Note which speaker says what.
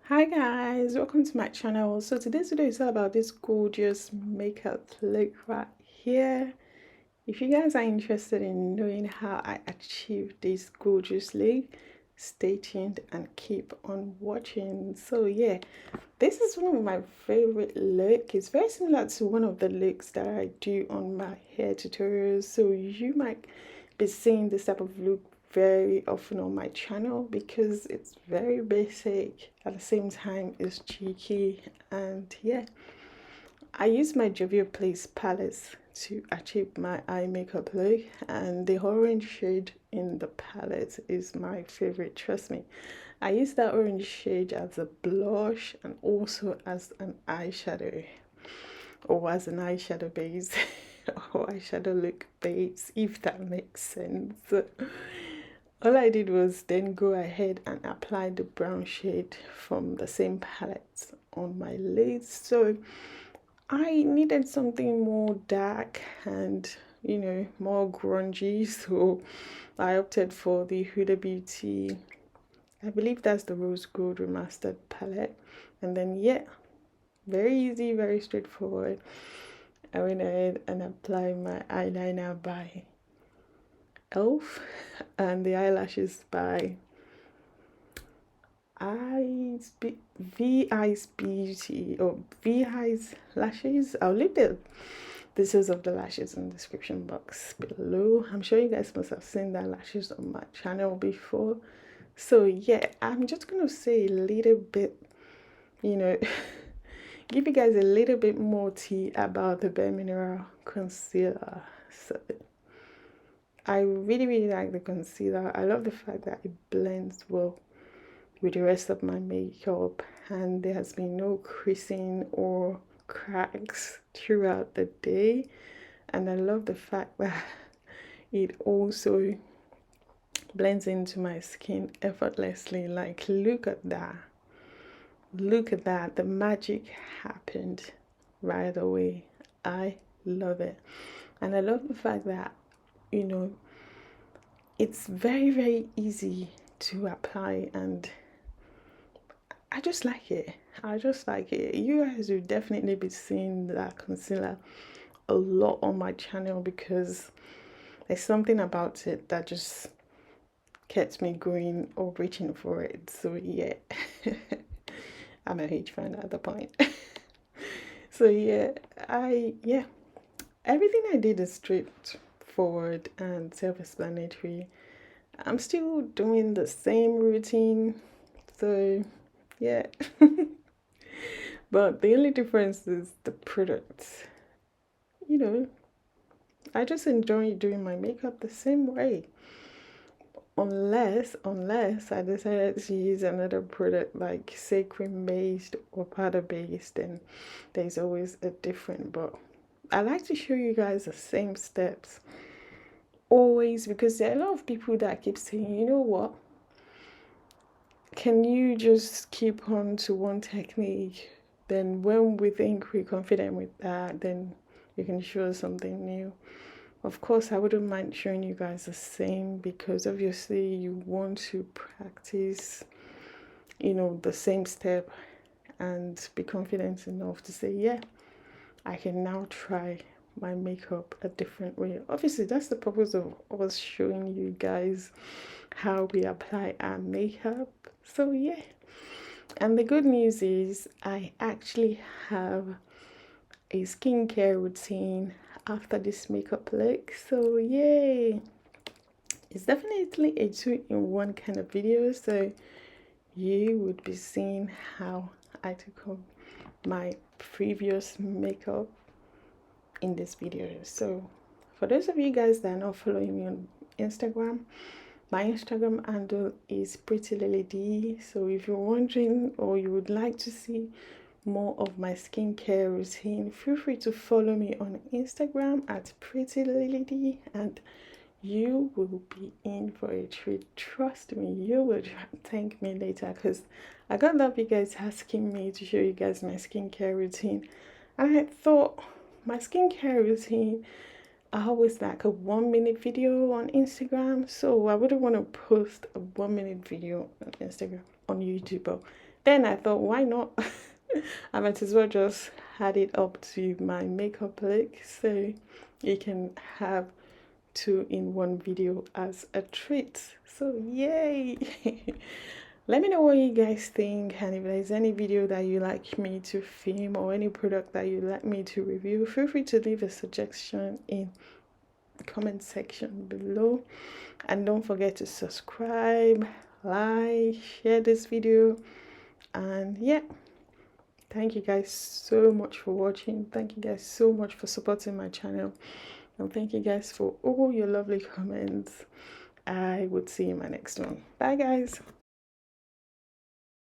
Speaker 1: Hi guys, welcome to my channel. So today's video is all about this gorgeous makeup look right here. If you guys are interested in knowing how I achieved this gorgeous look, stay tuned and keep on watching. So yeah, this is one of my favorite looks. It's very similar to one of the looks that I do on my hair tutorials, so you might be seeing this type of look very often on my channel because it's very basic, at the same time it's cheeky. And yeah, I use my Jovial Place palettes to achieve my eye makeup look, and the orange shade in the palette is my favorite, trust me. I use that orange shade as a blush and also as an eyeshadow, or as an eyeshadow base or eyeshadow look base, if that makes sense. All I did was then go ahead and apply the brown shade from the same palette on my lids. So I needed something more dark and, you know, more grungy, so I opted for the Huda Beauty, I believe that's the Rose Gold Remastered palette. And then yeah, very easy, very straightforward. I went ahead and applied my eyeliner by Elf and the eyelashes by VI's Beauty, or VI's Lashes. I'll leave the details of the lashes in the description box below. I'm sure you guys must have seen the lashes on my channel before. So yeah, I'm just gonna say a little bit, you know, give you guys a little bit more tea about the Bareminerial concealer. So I really like the concealer. I love the fact that it blends well with the rest of my makeup, and there has been no creasing or cracks throughout the day. And I love the fact that it also blends into my skin effortlessly. Like, look at that. Look at that. The magic happened right away. I love it. And I love the fact that, you know, it's very easy to apply, and I just like it. I just like it. You guys will definitely be seeing that concealer a lot on my channel because there's something about it that just kept me going or reaching for it. So yeah, I'm a huge fan at the point. So yeah, everything I did is straightforward and self-explanatory. I'm still doing the same routine, so yeah. But the only difference is the products. You know, I just enjoy doing my makeup the same way. Unless I decided to use another product like say cream based or powder based, then there's always a different. But I like to show you guys the same steps always, because there are a lot of people that keep saying, you know what, can you just keep on to one technique? Then when we think we're confident with that, then you can show us something new. Of course, I wouldn't mind showing you guys the same, because obviously you want to practice, you know, the same step and be confident enough to say, yeah, I can now try my makeup a different way. Obviously, that's the purpose of us showing you guys how we apply our makeup. So yeah, and the good news is I actually have a skincare routine after this makeup look. So yay, it's definitely a two-in-one kind of video. So you would be seeing how I took on my previous makeup in this video. So for those of you guys that are not following me on Instagram, my Instagram handle is PrettyLilyD. So if you're wondering or you would like to see more of my skincare routine, feel free to follow me on Instagram at PrettyLilyD, and you will be in for a treat. Trust me, you will thank me later, because I got a lot of you guys asking me to show you guys my skincare routine, and I thought my skincare routine, I always like a 1-minute video on Instagram, so I wouldn't want to post a 1-minute video on Instagram on YouTube. But Then I thought, why not? I might as well just add it up to my makeup look, so you can have two-in-one video as a treat. So yay. Let me know what you guys think, and if there's any video that you like me to film or any product that you like me to review, feel free to leave a suggestion in the comment section below. And don't forget to subscribe, like, share this video. And yeah, thank you guys so much for watching. Thank you guys so much for supporting my channel, and thank you guys for all your lovely comments. I would see you in my next one. Bye guys.